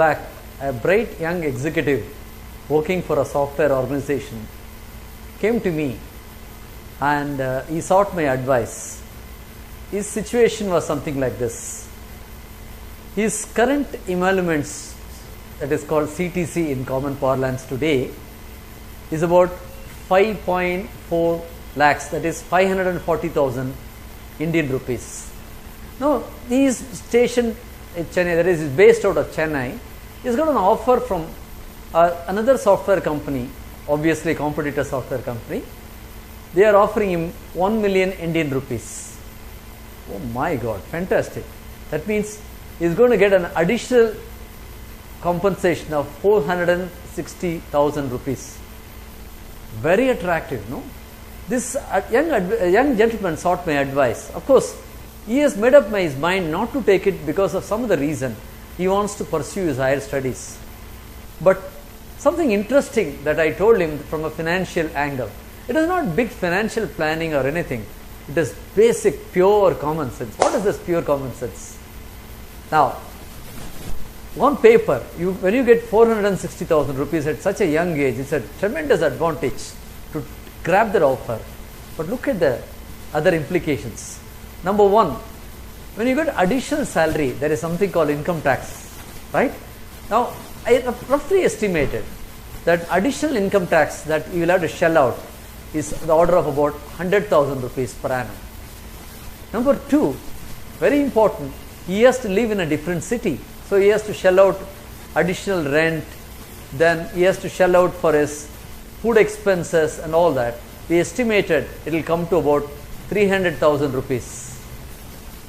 back, a bright young executive working for a software organization came to me and he sought my advice. His situation was something like this. His current emoluments, that is called CTC in common parlance today, is about 5.4 lakhs, that is 540,000 Indian rupees. Now, he is stationed in Chennai, that is based out of Chennai. He has got an offer from another software company, obviously competitor software company. They are offering him 1 million Indian rupees. Oh my God, fantastic. That means he is going to get an additional compensation of 460,000 rupees. Very attractive, no? This young gentleman sought my advice. Of course, he has made up his mind not to take it because of some other reason. He wants to pursue his higher studies. But something interesting that I told him from a financial angle. It is not big financial planning or anything. It is basic, pure common sense. What is this pure common sense? Now, on paper, when you get 460,000 rupees at such a young age, it's a tremendous advantage to grab that offer. But look at the other implications. Number one, when you get additional salary, there is something called income tax, right? Now, I roughly estimated that additional income tax that you will have to shell out is the order of about 100,000 rupees per annum. Number two, very important, he has to live in a different city. So he has to shell out additional rent, then he has to shell out for his food expenses and all that. We estimated it will come to about 300,000 rupees.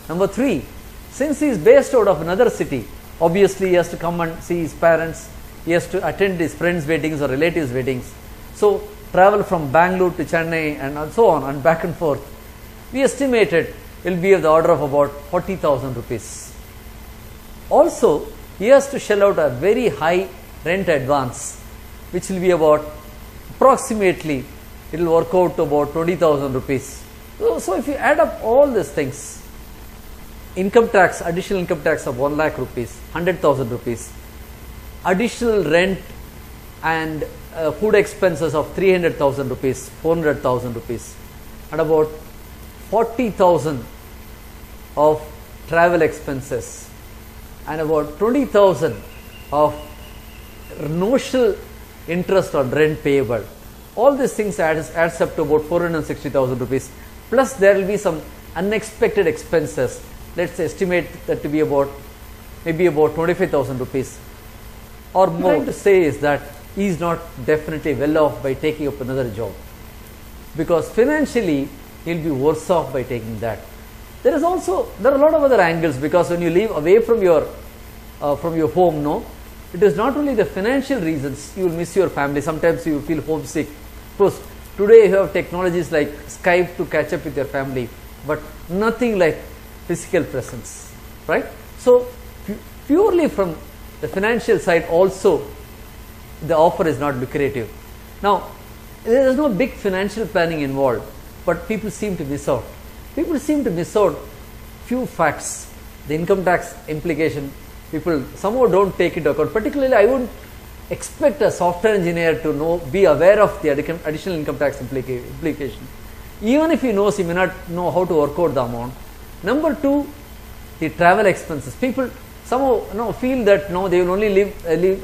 Number three, since he is based out of another city, obviously he has to come and see his parents, he has to attend his friends' weddings or relatives' weddings. So travel from Bangalore to Chennai and so on and back and forth. We estimated it will be of the order of about 40,000 rupees. Also, he has to shell out a very high rent advance, which will be about approximately, it will work out to about 20,000 rupees. So if you add up all these things, income tax, additional income tax of 1 lakh rupees, 100,000 rupees, additional rent and food expenses of 300,000 rupees, 400,000 rupees, and about 40,000 of travel expenses, and about 20,000 of notional interest on rent payable. All these things adds up to about 460,000 rupees. Plus there will be some unexpected expenses. Let's estimate that to be about maybe about 25,000 rupees or more. What I'm trying to say is that he is not definitely well off by taking up another job, because financially he will be worse off by taking that. There are a lot of other angles, because when you live away from your home, no, it is not only the financial reasons. You will miss your family. Sometimes you feel homesick. Of course, today you have technologies like Skype to catch up with your family, but nothing like physical presence, right? So purely from the financial side also, the offer is not lucrative. Now, there is no big financial planning involved, but people seem to miss out. People seem to miss out few facts. The income tax implication, people somehow don't take into account. Particularly, I wouldn't expect a software engineer to be aware of the additional income tax implication. Even if he knows, he may not know how to work out the amount. Number two, the travel expenses. People somehow feel that they will only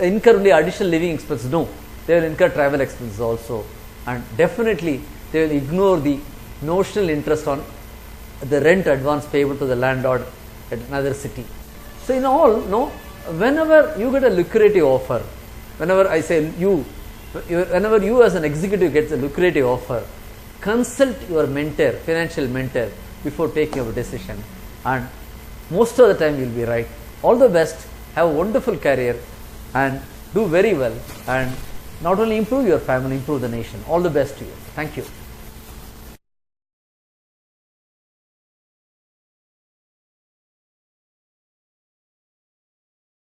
incur only additional living expenses. No, they will incur travel expenses also, and definitely they will ignore the notional interest on the rent advance payable to the landlord at another city. So in all, whenever you get a lucrative offer, whenever I say whenever you as an executive gets a lucrative offer, consult your mentor, financial mentor, before taking a decision, and most of the time you will be right. All the best, have a wonderful career and do very well, and not only improve your family, improve the nation. All the best to you. Thank you.